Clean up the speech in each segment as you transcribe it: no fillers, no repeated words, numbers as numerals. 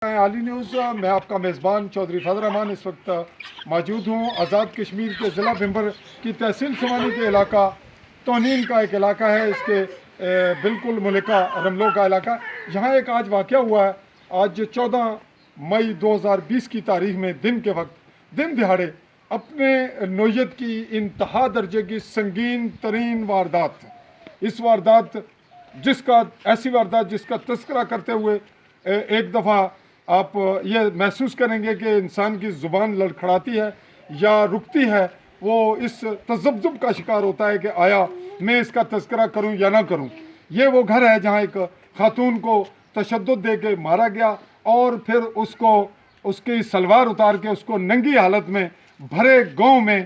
आली न्यूज़ मैं आपका मेज़बान चौधरी फजल रहमान इस वक्त मौजूद हूँ आज़ाद कश्मीर के ज़िला भिंबर की तहसील समानी के इलाका तोनीन का एक इलाका है। इसके बिल्कुल मुलिका रमलो का इलाका। यहाँ एक आज वाक़या हुआ है। आज 14 मई 2020 की तारीख में दिन के वक्त दिन दिहाड़े अपने नौयत की इंतहा दर्जे की संगीन तरीन वारदात, इस वारदात जिसका ऐसी वारदात जिसका तस्करा करते हुए एक दफ़ा आप ये महसूस करेंगे कि इंसान की ज़ुबान लड़खड़ाती है या रुकती है। वो इस तज़ब्ज़ुब का शिकार होता है कि आया मैं इसका तज़किरा करूं या ना करूं। ये वो घर है जहां एक खातून को तशद्दुद दे के मारा गया और फिर उसको उसकी सलवार उतार के उसको नंगी हालत में भरे गांव में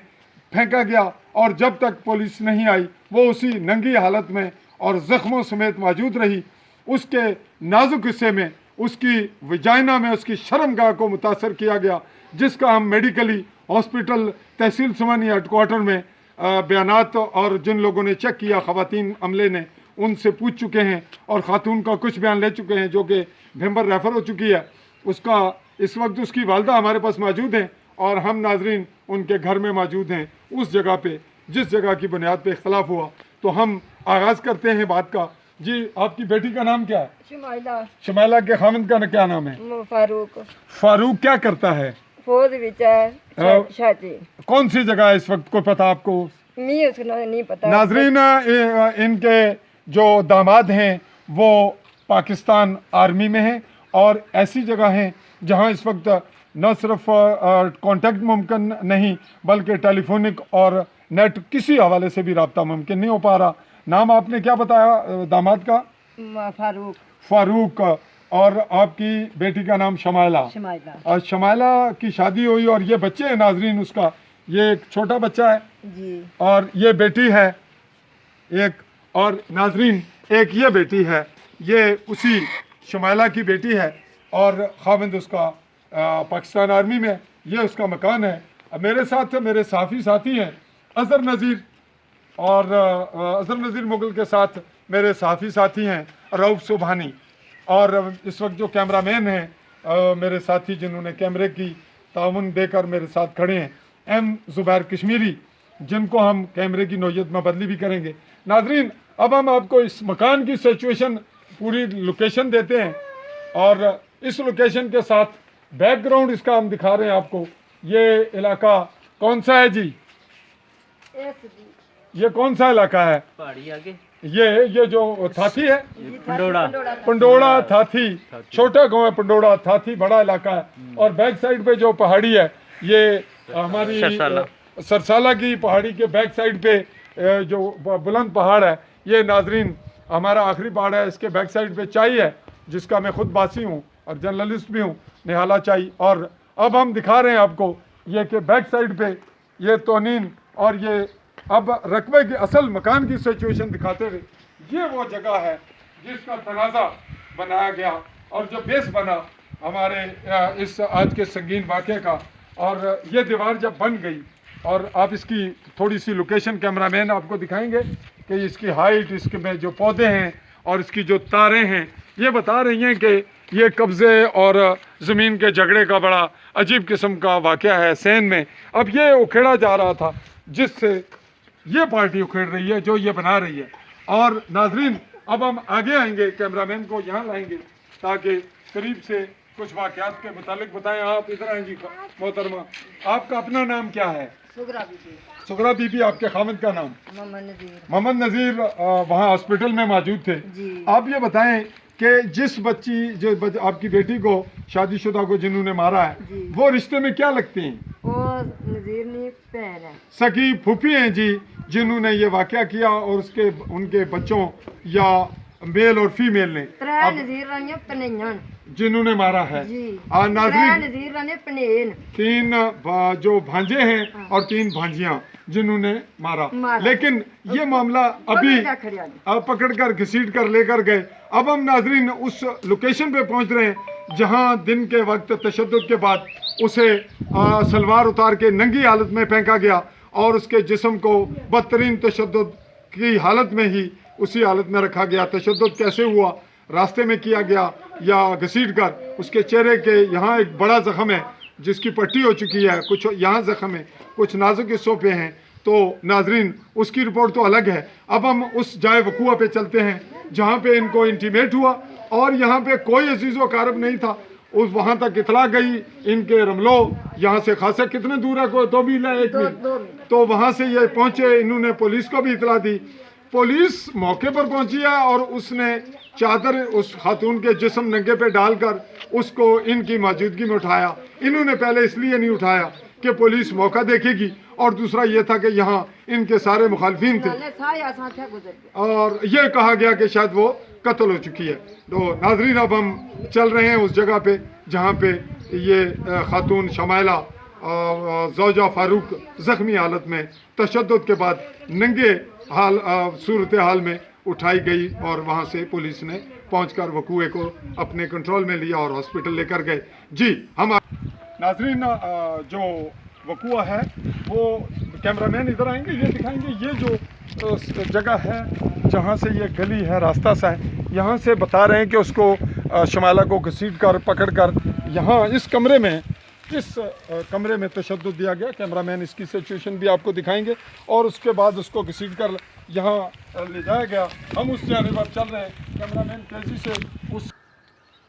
फेंका गया और जब तक पुलिस नहीं आई वो उसी नंगी हालत में और ज़ख्मों समेत मौजूद रही। उसके नाजुक हिस्से में उसकी वजाइना में उसकी शर्मगाह को मुतासर किया गया, जिसका हम मेडिकली हॉस्पिटल तहसील समानी हेडक्वार्टर में बयानात और जिन लोगों ने चेक किया ख़वातीन अमले ने उनसे पूछ चुके हैं और ख़ातून का कुछ बयान ले चुके हैं जो कि भिंबर रेफ़र हो चुकी है। उसका इस वक्त उसकी वालदा हमारे पास मौजूद हैं और हम नाजरीन उनके घर में मौजूद हैं उस जगह पे जिस जगह की बुनियाद पे इख्तलाफ हुआ। तो हम आगाज़ करते हैं बात का। जी, आपकी बेटी का नाम क्या है? शुमाइला। शुमाइला के खामिद का क्या नाम है? फारूक। फारूक क्या करता है? फौज विच है शादी। कौन सी जगह है इस वक्त, कोई पता आपको? नहीं, उसको नहीं पता। नाजरीन, इनके जो दामाद हैं वो पाकिस्तान आर्मी में हैं और ऐसी जगह हैं जहां इस वक्त न सिर्फ कांटेक्ट मुमकिन नहीं बल्कि टेलीफोनिक और नेट किसी हवाले से भी रब्ता मुमकिन नहीं हो पा रहा। नाम आपने क्या बताया दामाद का? फारूक। फारूक। और आपकी बेटी का नाम शमाइला। शुमाइला। और शमाइला की शादी हुई और ये बच्चे हैं नाजरीन उसका, ये एक छोटा बच्चा है जी और ये बेटी है एक, और नाजरीन एक ये बेटी है, ये उसी शमाइला की बेटी है और खाविंद उसका पाकिस्तान आर्मी में। ये उसका मकान है। मेरे साथ मेरे साफ़ी साथी हैं अज़हर नज़ीर और अज़हर नज़ीर मुगल के साथ मेरे साफ़ी साथी हैं रऊफ़ सुबहानी और इस वक्त जो कैमरामैन हैं मेरे साथी जिन्होंने कैमरे की ताउन देकर मेरे साथ खड़े हैं एम ज़ुबैर कश्मीरी, जिनको हम कैमरे की नौयत में बदली भी करेंगे। नाजरीन, अब हम आपको इस मकान की सिचुएशन पूरी लोकेशन देते हैं और इस लोकेशन के साथ बैकग्राउंड इसका हम दिखा रहे हैं आपको। ये इलाका कौन सा है जी? ये कौन सा इलाका है? पहाड़ी आगे ये जो थाथी है, पंडोड़ा थाथी, छोटा गांव है पंडोड़ा थाथी, बड़ा इलाका है। और बैक साइड पे जो पहाड़ी है ये हमारी सरसाला की पहाड़ी के बैक साइड पे जो बुलंद पहाड़ है ये नाजरीन हमारा आखिरी पहाड़ है। इसके बैक साइड पे चाई है जिसका मैं खुद बासी हूँ और जर्नलिस्ट भी हूँ, निहाला चाई। और अब हम दिखा रहे हैं आपको ये कि बैक साइड पे ये तोनीन और ये अब रकबे के असल मकान की सिचुएशन दिखाते हुए ये वो जगह है जिसका तनाज़ा बनाया गया और जो बेस बना हमारे इस आज के संगीन वाक़े का। और ये दीवार जब बन गई और आप इसकी थोड़ी सी लोकेशन कैमरामैन आपको दिखाएंगे कि इसकी हाइट, इसके में जो पौधे हैं और इसकी जो तारें हैं ये बता रही हैं कि ये कब्ज़े और ज़मीन के झगड़े का बड़ा अजीब किस्म का वाक़या है सैन में। अब ये उखेड़ा जा रहा था जिससे ये पार्टी उखेड़ रही है जो ये बना रही है। और नाजरीन, अब हम आगे आएंगे, कैमरामैन को यहाँ लाएंगे ताकि करीब से कुछ वाक़यात के मुतालिक बताएं। आप इधर आएंगी मोहतरमा, आपका अपना नाम क्या है? सुगरा बीबी। सुगरा बीबी। आपके खामिद का नाम? मोहम्मद नज़ीर। वहाँ हॉस्पिटल में मौजूद थे जी। आप ये बताएं कि जिस बच्ची आपकी बेटी को शादीशुदा को जिन्होंने मारा है वो रिश्ते में क्या लगती हैं? वो नज़ीर नहीं बहन है, सगी फूफी हैं जी, जिन्होंने ये वाक़या किया और उसके उनके बच्चों या मेल और फीमेल ने जिन्होंने मारा है। नाज़रीन 3 जो भांजे हैं और 3 भांजियां जिन्होंने मारा। लेकिन ये मामला अभी पकड़ कर घसीट कर लेकर गए। अब हम नाजरीन उस लोकेशन पे पहुंच रहे हैं जहां दिन के वक्त तशद्दुद के बाद उसे सलवार उतार के नंगी हालत में फेंका गया और उसके जिस्म को बदतरीन तशद्दुद की हालत में ही उसी हालत में रखा गया। तशद्दुद कैसे हुआ रास्ते में किया गया या घसीट कर उसके चेहरे के यहाँ एक बड़ा जख्म है जिसकी पट्टी हो चुकी है, कुछ यहाँ जख्म है, कुछ नाजुक हिस्सों पे हैं। तो नाजरीन उसकी रिपोर्ट तो अलग है। अब हम उस जाए वकूआ पे चलते हैं जहाँ पे इनको इंटीमेट हुआ और यहाँ पे कोई अजीज़ व कारब नहीं था। उस वहाँ तक इतला गई इनके रमलो, यहाँ से खासा कितने दूर है, कोई 2 मील है, 1 मील। तो वहाँ से ये पहुँचे, इन्होंने पुलिस को भी इतला दी। पुलिस मौके पर पहुंची है और उसने चादर उस खातून के जिस्म नंगे पे डालकर उसको इनकी मौजूदगी में उठाया। इन्होंने पहले इसलिए नहीं उठाया कि पुलिस मौका देखेगी, और दूसरा ये था कि यहाँ इनके सारे मुखालफिन थे और ये कहा गया कि शायद वो कत्ल हो चुकी है। तो नाजरीन अब हम चल रहे हैं उस जगह पे जहाँ पे ये खातून शमाइला ज़ौजा फारूक ज़ख्मी हालत में तशद्दुद के बाद नंगे हाल सूरत हाल में उठाई गई और वहाँ से पुलिस ने पहुंचकर वकूए को अपने कंट्रोल में लिया और हॉस्पिटल लेकर गए। जी हम नाजरीन जो वकूआ है वो कैमरामैन इधर आएंगे, ये दिखाएंगे। ये जो जगह है जहाँ से ये गली है, रास्ता सा है, यहाँ से बता रहे हैं कि उसको शमाइला को घसीट कर पकड़ कर यहाँ इस कमरे में तशद्दुद दिया गया। कैमरामैन इसकी सिचुएशन भी आपको दिखाएंगे और उसके बाद उसको घसीट कर यहाँ ले जाया गया। हम उस जानिब अब चल रहे हैं, कैमरामैन तेज़ी से उस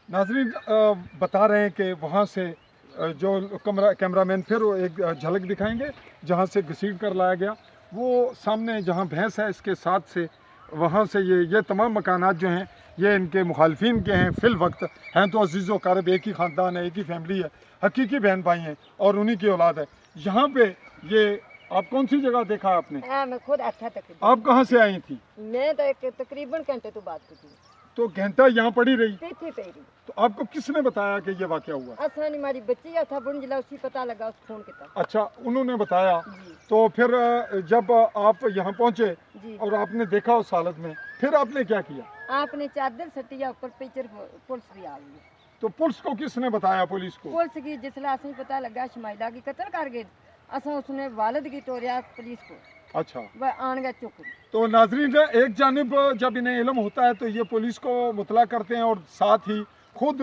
नाजरीन बता रहे हैं कि वहाँ से जो कैमरामैन फिर एक झलक दिखाएंगे जहाँ से घसीट कर लाया गया। वो सामने जहाँ भैंस है इसके साथ से वहाँ से ये तमाम मकानात जो हैं ये इनके मुखालफिन के हैं। फिल वक्त हैं तो अजीज़ व कारब, एक ही ख़ानदान है, एक ही फैमिली है, हकीकी बहन भाई हैं और उन्हीं की औलाद है। यहाँ पे ये आप कौन सी जगह देखा आपने? मैं खुद अच्छा तकरीबन। आप कहाँ से आई थी? मैं तो एक तकरीबन घंटे तो बात की। तो घंटा यहाँ पड़ी रही? थी। तो आपको किसने बताया कि ये वाक़या हुआ? आसानी हमारी बच्ची था बुन जिला, उसी पता लगा उस फोन के तहत। अच्छा, उन्होंने बताया। तो फिर जब आप यहाँ पहुँचे और आपने देखा उस हालत में, फिर आपने क्या किया? आपने चादर सटिया ऊपर पिक्चर, पुलिस भी आ गई। तो पुलिस को किसने बताया? पुलिस को? पुलिस की जिसला असं पता लगा शमाइला की कत्ल कर गए, असा उसने वालिद की तोड़िया पुलिस को। अच्छा, वह आन गया चुप। तो नाजरीन एक जानिब जब इन्हें इल्म होता है तो ये पुलिस को मुतला करते हैं और साथ ही खुद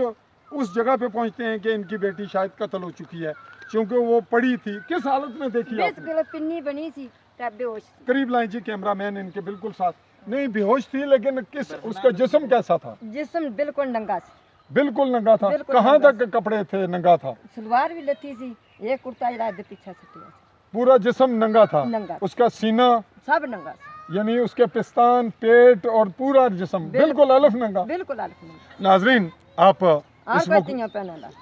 उस जगह पे पहुंचते हैं कि इनकी बेटी शायद कत्ल हो चुकी है, क्योंकि वो पड़ी थी। किस हालत में देखी आपने? पिन्नी बनी सी, बेहोश। करीब लाएं जी, कैमरामैन इनके बिल्कुल साथ। नहीं बेहोश थी, लेकिन किस उसका जिस्म कैसा था? जिस्म बिल्कुल नंगा सी। बिल्कुल नंगा था। कहाँ तक कपड़े थे नंगा था? सलवार भी लती सी, एक कुर्ता इला पीछे से पूरा जिस्म नंगा था। नंगा। उसका सीना सब नंगा, यानी उसके पिस्तान, पेट और पूरा जिस्म बिल्कुल अलफ नंगा। बिल्कुल अलफ नंगा। नाजरीन आप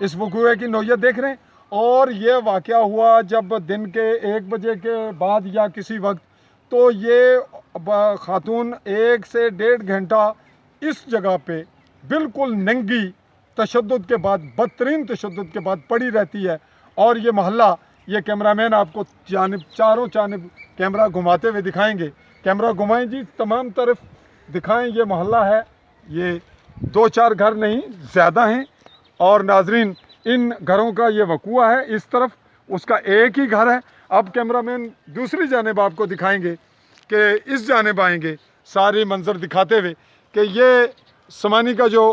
इस वकूए की नौयत देख रहे हैं और ये वाक़या हुआ जब दिन के 1 बजे के बाद या किसी वक्त। तो ये खातून 1 से 1.5 घंटा इस जगह पे बिल्कुल नंगी तशद्दुद के बाद, बदतरीन तशद्दुद के बाद पड़ी रहती है। और ये मोहल्ला, ये कैमरामैन आपको चारों जानिब कैमरा घुमाते हुए दिखाएंगे। कैमरा घुमाएं जी, तमाम तरफ दिखाएं। ये मोहल्ला है, ये 2-4 घर नहीं ज़्यादा हैं। और नाजरीन इन घरों का ये वकूआ है, इस तरफ उसका एक ही घर है। अब कैमरामैन दूसरी जानिब आपको दिखाएंगे कि इस जानिब आएंगे सारी मंजर दिखाते हुए कि ये समानी का जो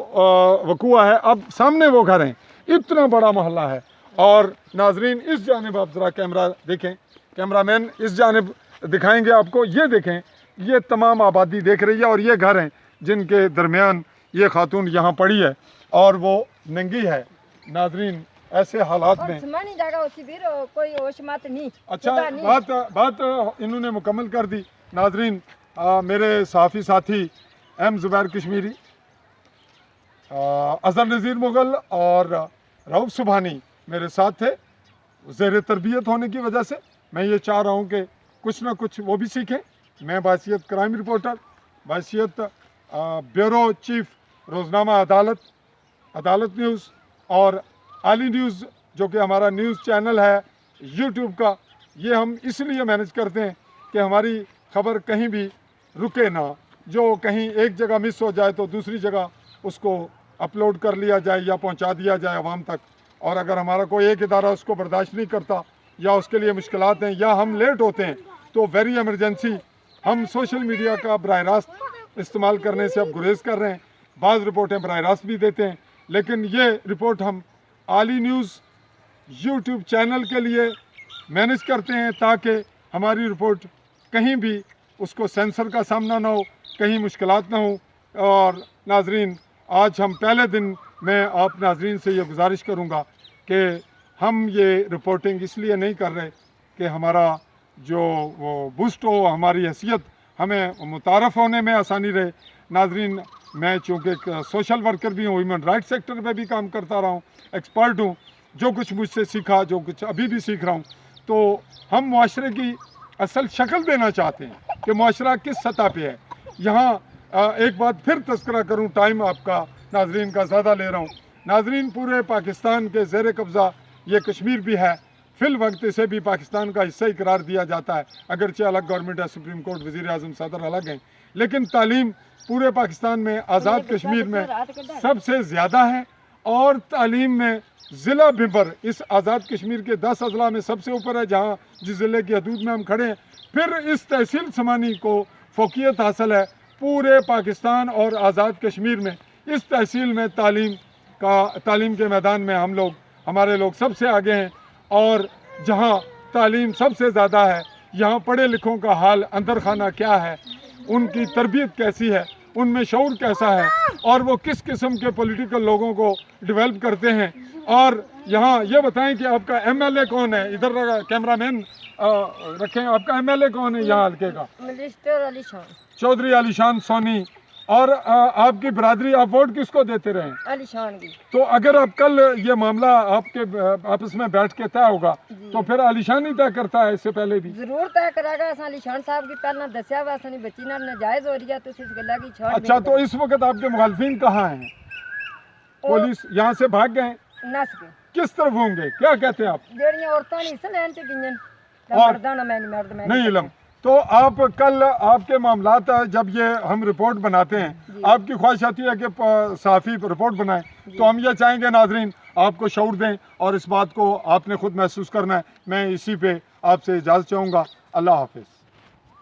वकूआ है। अब सामने वो घर हैं, इतना बड़ा मोहल्ला है। और नाजरीन इस जानिब आप ज़रा कैमरा देखें, कैमरामैन इस जानिब दिखाएंगे आपको। ये देखें, ये तमाम आबादी देख रही है और ये घर हैं जिनके दरमियान ये खातून यहाँ पड़ी है और वो नंगी है। नाजरीन ऐसे हालात में कोई होश मत नहीं। अच्छा, बात इन्होंने मुकम्मल कर दी। नाजरीन मेरे साफ़ी साथी एम ज़ुबैर कश्मीरी, अज़हर नज़ीर मुग़ल और रऊफ़ सुबहानी मेरे साथ थे। ज़ेर तरबियत होने की वजह से मैं ये चाह रहा हूँ कि कुछ ना कुछ वो भी सीखें। मैं बासियत क्राइम रिपोर्टर, बासियत ब्यूरो चीफ रोज़नामा अदालत न्यूज़ और आली न्यूज़ जो कि हमारा न्यूज़ चैनल है यूट्यूब का, ये हम इसलिए मैनेज करते हैं कि हमारी ख़बर कहीं भी रुके ना। जो कहीं एक जगह मिस हो जाए तो दूसरी जगह उसको अपलोड कर लिया जाए या पहुंचा दिया जाए आवाम तक। और अगर हमारा कोई एक इदारा उसको बर्दाश्त नहीं करता या उसके लिए मुश्किलात हैं या हम लेट होते हैं तो वेरी इमरजेंसी हम सोशल मीडिया का बराह रास्त इस्तेमाल करने से अब गुरेज कर रहे हैं। बाज़ रिपोर्टें बराह रास्त भी देते हैं, लेकिन ये रिपोर्ट हम आली न्यूज़ यूट्यूब चैनल के लिए मैनेज करते हैं ताकि हमारी रिपोर्ट कहीं भी उसको सेंसर का सामना ना हो, कहीं मुश्किलात ना हो। और नाजरीन, आज हम पहले दिन मैं आप नाजरीन से ये गुजारिश करूँगा कि हम ये रिपोर्टिंग इसलिए नहीं कर रहे कि हमारा जो वो बूस्ट हो, हमारी हैसियत हमें मुतारफ़ होने में आसानी रहे। नाजरीन, मैं चूँकि एक सोशल वर्कर भी हूँ, ह्यूमन राइट्स सेक्टर में भी काम करता रहा हूँ, एक्सपर्ट हूँ, जो कुछ मुझसे सीखा, जो कुछ अभी भी सीख रहा हूँ, तो हम मुआशरे की असल शक्ल देना चाहते हैं कि मुआशरा किस सतह पे है। यहाँ एक बात फिर तस्करा करूँ, टाइम आपका नाजरीन का ज़्यादा ले रहा हूँ। नाजरीन, पूरे पाकिस्तान के ज़ेर कब्ज़ा ये कश्मीर भी है, फिल वक्त इसे भी पाकिस्तान का हिस्सा ही करार दिया जाता है, अगरचे अलग गवर्नमेंट है, सुप्रीम कोर्ट, वज़ीर आज़म, सदर अलग हैं, लेकिन तालीम पूरे पाकिस्तान में आज़ाद कश्मीर में सबसे ज़्यादा है। और तालीम में ज़िला भिबर इस आज़ाद कश्मीर के 10 अजला में सबसे ऊपर है, जहाँ जिस ज़िले की हदूद में हम खड़े हैं। फिर इस तहसील समानी को फ़ोकियत हासिल है पूरे पाकिस्तान और आज़ाद कश्मीर में। इस तहसील में तालीम के मैदान में हमारे लोग सबसे आगे हैं, और जहाँ तालीम सबसे ज़्यादा है, यहाँ पढ़े लिखों का हाल अंदर खाना क्या है, उनकी तरबियत कैसी है, उनमें शऊर कैसा है, और वो किस किस्म के पॉलिटिकल लोगों को डेवलप करते हैं। और यहाँ ये बताएं कि आपका एमएलए कौन है, इधर कैमरामैन रखें, आपका एमएलए कौन है यहाँ हल्के का? मिनिस्टर अली शान, चौधरी अली शान सोनी। और आपकी बरादरी, आप वोट किसको देते रहे? अली शान की। तो अगर अब कल ये मामला आपके आपस में बैठ के तय होगा तो फिर अली शान ही तय करता है, इससे पहले भी जरूर तय करागा। अली शान साहब की पहला दसिया वा असानी बच्ची नाल नाजायज हो रही है, तो इस गल्ला की छोड़। अच्छा, तो इस वक्त आपके मुखालफिन कहाँ हैं? पुलिस यहाँ से भाग गए? नस के किस तरफ होंगे, क्या कहते हैं आप? जेड़ियां औरतां नहीं हिस्सा लैन च गियन, और मर्दां ना मैं मर्द मैं नहीं इलम। तो आप कल आपके मामलात जब ये हम रिपोर्ट बनाते हैं, आपकी ख्वाहिश आती है कि सहाफ़ी रिपोर्ट बनाएं, तो हम ये चाहेंगे नाजरीन आपको शऊर दें, और इस बात को आपने खुद महसूस करना है। मैं इसी पे आपसे इजाज़त चाहूँगा। अल्लाह हाफ़िज़।